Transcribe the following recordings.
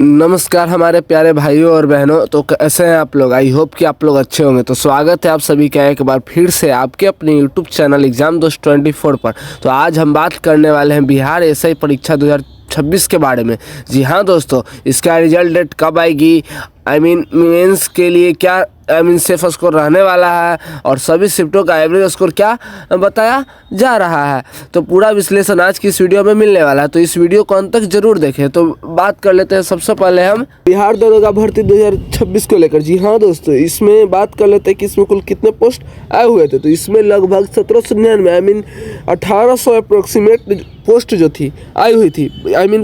नमस्कार हमारे प्यारे भाइयों और बहनों। तो कैसे हैं आप लोग? आई होप कि आप लोग अच्छे होंगे। तो स्वागत है आप सभी का एक बार फिर से आपके अपने यूट्यूब चैनल एग्जाम दोस्त 24 पर। तो आज हम बात करने वाले हैं बिहार एसआई परीक्षा 2026 के बारे में। जी हाँ दोस्तों, इसका रिजल्ट डेट कब आएगी, मेंस के लिए क्या सेफ स्कोर रहने वाला है और सभी शिफ्टों का एवरेज स्कोर क्या बताया जा रहा है। तो पूरा विश्लेषण आज की इस वीडियो में मिलने वाला है, तो इस वीडियो को अंत तक जरूर देखें। तो बात कर लेते हैं सबसे पहले हम बिहार दरोगा भर्ती 2026 को लेकर। जी हाँ दोस्तों, इसमें बात कर लेते हैं कि इसमें कुल कितने पोस्ट आए हुए थे। तो इसमें लगभग 1799 1800 अप्रोक्सीमेट पोस्ट जो थी आई हुई थी।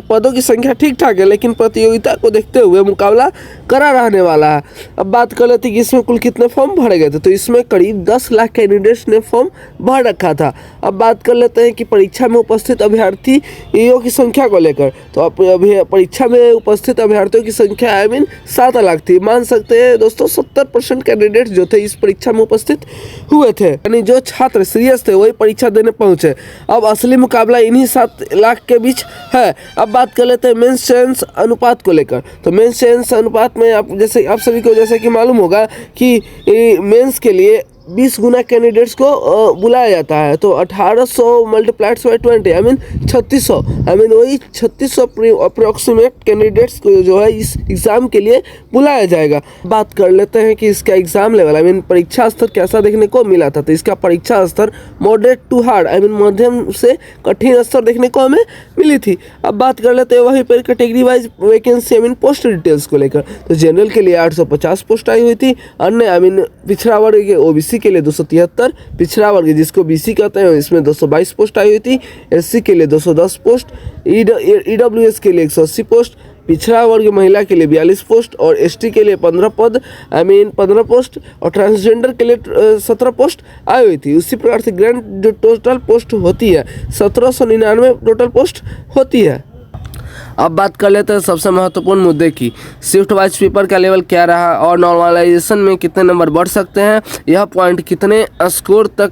पदों की संख्या ठीक ठाक है, लेकिन प्रतियोगिता को देखते हुए मुकाबला करा रहने वाला है। अब बात कर लेते हैं कि इसमें कुल कितने फॉर्म भरे गए थे। तो इसमें करीब 10 लाख कैंडिडेट्स ने फॉर्म भर रखा था। अब बात कर लेते हैं कि परीक्षा में उपस्थित अभ्यर्थियों की संख्या को लेकर। तो अभी परीक्षा में उपस्थित अभ्यर्थियों की संख्या 7 लाख थी। मान सकते हैं दोस्तों 70% कैंडिडेट्स जो थे इस परीक्षा में उपस्थित हुए थे, यानी जो छात्र सीरियस थे वही परीक्षा देने पहुंचे। अब असली मुकाबला इन्हीं 7 लाख के बीच है। अब बात कर लेते हैं मेंस चयन अनुपात को लेकर। तो मेंस चयन अनुपात में आप सभी को जैसे कि मालूम होगा कि मेंस के लिए 20 गुना कैंडिडेट्स को बुलाया जाता है। तो 1800 मल्टीप्लाइड्स बाई 20 3600 वही 3600 अप्रोक्सीमेट कैंडिडेट्स को जो है इस एग्ज़ाम के लिए बुलाया जाएगा। बात कर लेते हैं कि इसका एग्ज़ाम लेवल परीक्षा स्तर कैसा देखने को मिला था। तो इसका परीक्षा स्तर मॉडरेट टू हार्ड मध्यम से कठिन स्तर देखने को हमें मिली थी। अब बात कर लेते हैं वहीं पर category wise vacancy post details को लेकर। तो जनरल के लिए 850 पोस्ट आई हुई थी। अन्य पिछड़ा वर्ग के ओबीसी के लिए 273, पिछड़ा वर्ग जिसको बीसी कहते हैं इसमें 222 पोस्ट आई हुई थी। एससी के लिए 210 पोस्ट, ईडब्ल्यूएस के लिए 180 पोस्ट, पिछड़ा वर्ग महिला के लिए 42 पोस्ट और एसटी के लिए 15 पोस्ट और ट्रांसजेंडर के लिए 17 पोस्ट आई हुई थी। उसी प्रकार से ग्रैंड जो टोटल पोस्ट होती है 1799 टोटल पोस्ट होती है। अब बात कर लेते हैं सबसे महत्वपूर्ण मुद्दे की। शिफ्ट वाइज पेपर का लेवल क्या रहा और नॉर्मलाइजेशन में कितने नंबर बढ़ सकते हैं, यह पॉइंट कितने स्कोर तक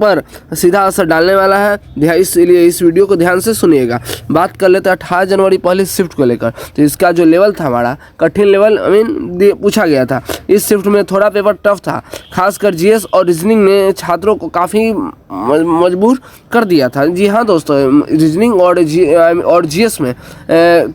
पर सीधा असर डालने वाला है, इसलिए इस वीडियो को ध्यान से सुनिएगा। बात कर लेते हैं 18 जनवरी पहली शिफ्ट को लेकर। तो इसका जो लेवल था हमारा कठिन लेवल पूछा गया था। इस शिफ्ट में थोड़ा पेपर टफ था, खासकर जीएस और रीजनिंग ने छात्रों को काफ़ी मजबूर कर दिया था। जी हाँ दोस्तों, रीजनिंग और जीएस में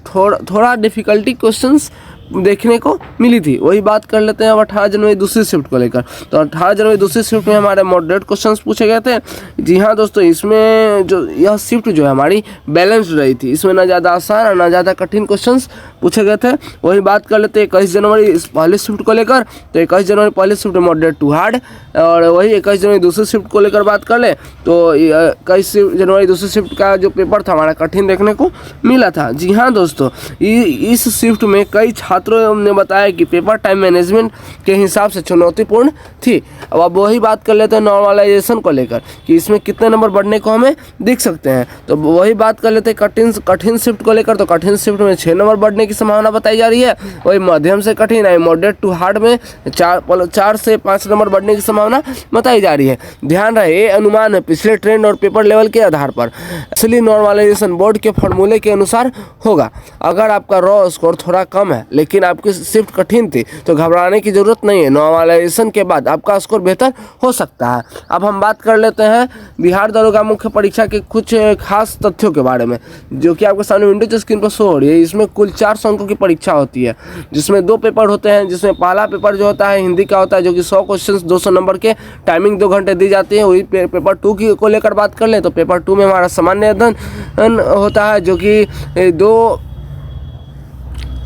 थोड़ा डिफ़िकल्टी क्वेश्चंस देखने को मिली थी। वही बात कर लेते हैं अब 18 जनवरी दूसरी शिफ्ट को लेकर। तो 18 जनवरी दूसरी शिफ्ट में हमारे मॉडरेट क्वेश्चंस पूछे गए थे। जी हाँ दोस्तों, इसमें जो यह शिफ्ट जो है हमारी बैलेंस्ड रही थी। इसमें ना ज़्यादा आसान और ना ज़्यादा कठिन क्वेश्चंस पूछे गए थे। वही बात कर लेते हैं 21 जनवरी इस पहली शिफ्ट को लेकर। तो 21 जनवरी पहली शिफ्ट मॉडरेट टू हार्ड, और वही 21 जनवरी दूसरी शिफ्ट को लेकर बात कर ले तो 21 जनवरी दूसरी शिफ्ट का जो पेपर था हमारा कठिन देखने को मिला था। जी हाँ दोस्तों, इस शिफ्ट में कई छात्रों ने बताया कि पेपर टाइम मैनेजमेंट के हिसाब से चुनौतीपूर्ण थी। अब वही बात कर लेते हैं नॉर्मलाइजेशन को लेकर कि इसमें कितने नंबर बढ़ने को हमें दिख सकते हैं। तो वही बात कर लेते हैं कठिन शिफ्ट को लेकर। तो कठिन शिफ्ट में 6 नंबर बढ़ने की संभावना बताई जा रही है। वही मध्यम से कठिन मॉडरेट टू हार्ड में 4 से 5 नंबर बढ़ने की संभावना बताई जा रही है। ध्यान रहे, ये अनुमान है पिछले ट्रेंड और पेपर लेवल के आधार पर। असली नॉर्मलाइजेशन बोर्ड के फॉर्मूले के अनुसार होगा। अगर आपका रॉ स्कोर थोड़ा कम है लेकिन आपकी शिफ्ट कठिन थी तो घबराने की जरूरत नहीं है। नॉर्मलाइजेशन के बाद आपका स्कोर बेहतर हो सकता है। अब हम बात कर लेते हैं बिहार दरोगा मुख्य परीक्षा के कुछ खास तथ्यों के बारे में, जो कि आपके सामने विंडो स्क्रीन पर शो हो रही है। इसमें कुल 400 अंकों की परीक्षा होती है, जिसमें 2 पेपर होते हैं। जिसमें पहला पेपर जो होता है हिंदी का होता है, जो कि 100 क्वेश्चन 200 नंबर के, टाइमिंग 2 घंटे दी जाती है। वही पेपर 2 की को लेकर बात कर लें तो पेपर 2 में हमारा सामान्य अध्ययन होता है, जो कि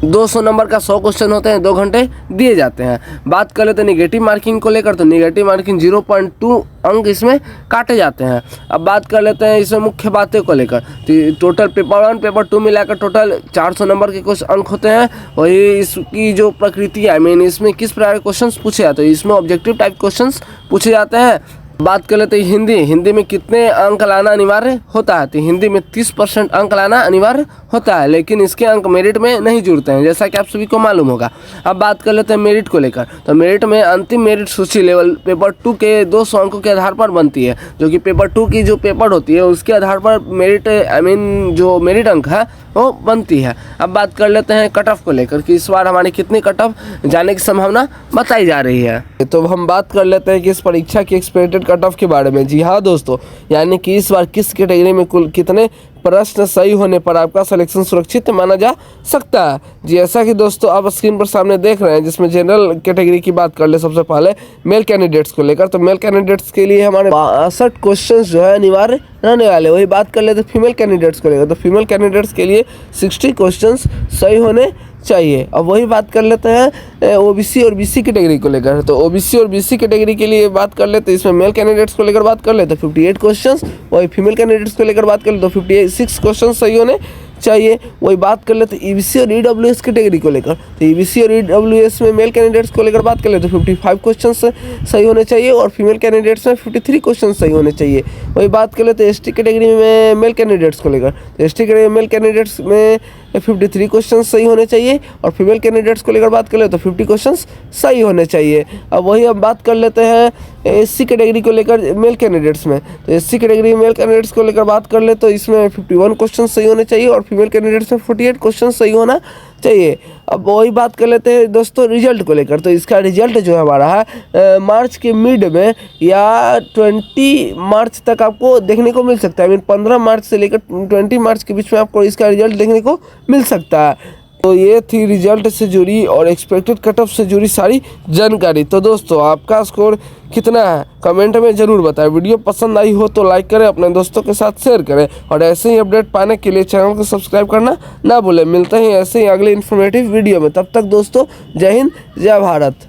200 नंबर का 100 क्वेश्चन होते हैं, 2 घंटे दिए जाते हैं। बात कर लेते हैं निगेटिव मार्किंग को लेकर। तो निगेटिव मार्किंग 0.2 अंक इसमें काटे जाते हैं। अब बात कर लेते हैं इसमें मुख्य बातें को लेकर। तो टोटल पेपर 1 पेपर 2 मिलाकर टोटल 400 नंबर के कुछ अंक होते हैं। वही इसकी जो प्रकृति है इसमें किस प्रकार के क्वेश्चन पूछे जाते हैं, इसमें ऑब्जेक्टिव टाइप क्वेश्चन पूछे जाते हैं। बात कर लेते हैं हिंदी में कितने अंक लाना अनिवार्य होता है। तो हिंदी में 30% अंक लाना अनिवार्य होता है, लेकिन इसके अंक मेरिट में नहीं जुड़ते हैं, जैसा कि आप सभी को मालूम होगा। अब बात कर लेते हैं मेरिट को लेकर। तो मेरिट में अंतिम मेरिट सूची लेवल पेपर 2 के 200 अंकों के आधार पर बनती है, जो कि पेपर 2 की जो पेपर होती है उसके आधार पर मेरिट जो मेरिट अंक है वो बनती है। अब बात कर लेते हैं कट ऑफ को लेकर कि इस बार हमारी कितनी कट ऑफ जाने की संभावना बताई जा रही है। तो हम बात कर लेते हैं कि इस परीक्षा की एक्सपेक्टेड कट ऑफ के बारे में। जी हाँ दोस्तों, यानी कि इस बार किस कैटेगरी में कुल कितने प्रश्न सही होने पर आपका सिलेक्शन सुरक्षित माना जा सकता है। जी ऐसा कि दोस्तों आप स्क्रीन पर सामने देख रहे हैं, जिसमें जनरल कैटेगरी की बात कर ले सबसे पहले मेल कैंडिडेट्स को लेकर। तो मेल कैंडिडेट्स के लिए हमारे 62 क्वेश्चन जो है अनिवार्य रहने वाले। वही बात कर लेते फीमेल कैंडिडेट्स को लेकर। तो फीमेल कैंडिडेट्स के लिए 60 क्वेश्चन सही होने चाहिए। अब वही बात कर लेते हैं ओबीसी और बीसी कैटेगरी को लेकर। तो ओबीसी और बीसी कैटेगरी के लिए बात कर लेते हैं, इसमें मेल कैंडिडेट्स को लेकर बात कर लेते 58 क्वेश्चंस। वही फीमेल कैंडिडेट्स को लेकर बात कर ले तो 56 क्वेश्चन सही होने चाहिए। वही बात कर लेते ईबीसी और ईडब्ल्यूएस कैटेगरी को लेकर। तो ईबीसी और ईडब्ल्यूएस में मेल कैंडिडेट्स को लेकर बात कर ले तो 55 क्वेश्चन सही होने चाहिए और फीमेल कैंडिडेट्स में 53 क्वेश्चन सही होने चाहिए। वही बात कर लेते एसटी कैटेगरी में मेल कैंडिडेट्स को लेकर। तो एसटी कैटेगरी मेल कैंडिडेट्स में 53 क्वेश्चन सही होने चाहिए और फीमेल कैंडिडेट्स को लेकर बात कर ले तो 50 क्वेश्चन सही होने चाहिए। अब वही हम बात कर लेते हैं एससी कैटेगरी को लेकर मेल कैंडिडेट्स में। तो एससी कैटेगरी मेल कैंडिडेट्स को लेकर बात कर ले तो इसमें 51 क्वेश्चन सही होने चाहिए और फीमेल कैंडिडेट्स में 48 क्वेश्चन सही होना चाहिए। अब वही बात कर लेते हैं दोस्तों रिजल्ट को लेकर। तो इसका रिजल्ट जो है हमारा है मार्च के मिड में या 20 मार्च तक आपको देखने को मिल सकता है। मीन 15 मार्च से लेकर 20 मार्च के बीच में आपको इसका रिजल्ट देखने को मिल सकता है। तो ये थी रिजल्ट से जुड़ी और एक्सपेक्टेड कट ऑफ से जुड़ी सारी जानकारी। तो दोस्तों आपका स्कोर कितना है कमेंट में ज़रूर बताएं। वीडियो पसंद आई हो तो लाइक करें, अपने दोस्तों के साथ शेयर करें और ऐसे ही अपडेट पाने के लिए चैनल को सब्सक्राइब करना ना भूलें। मिलते हैं ऐसे ही अगले इन्फॉर्मेटिव वीडियो में। तब तक दोस्तों जय हिंद जय भारत।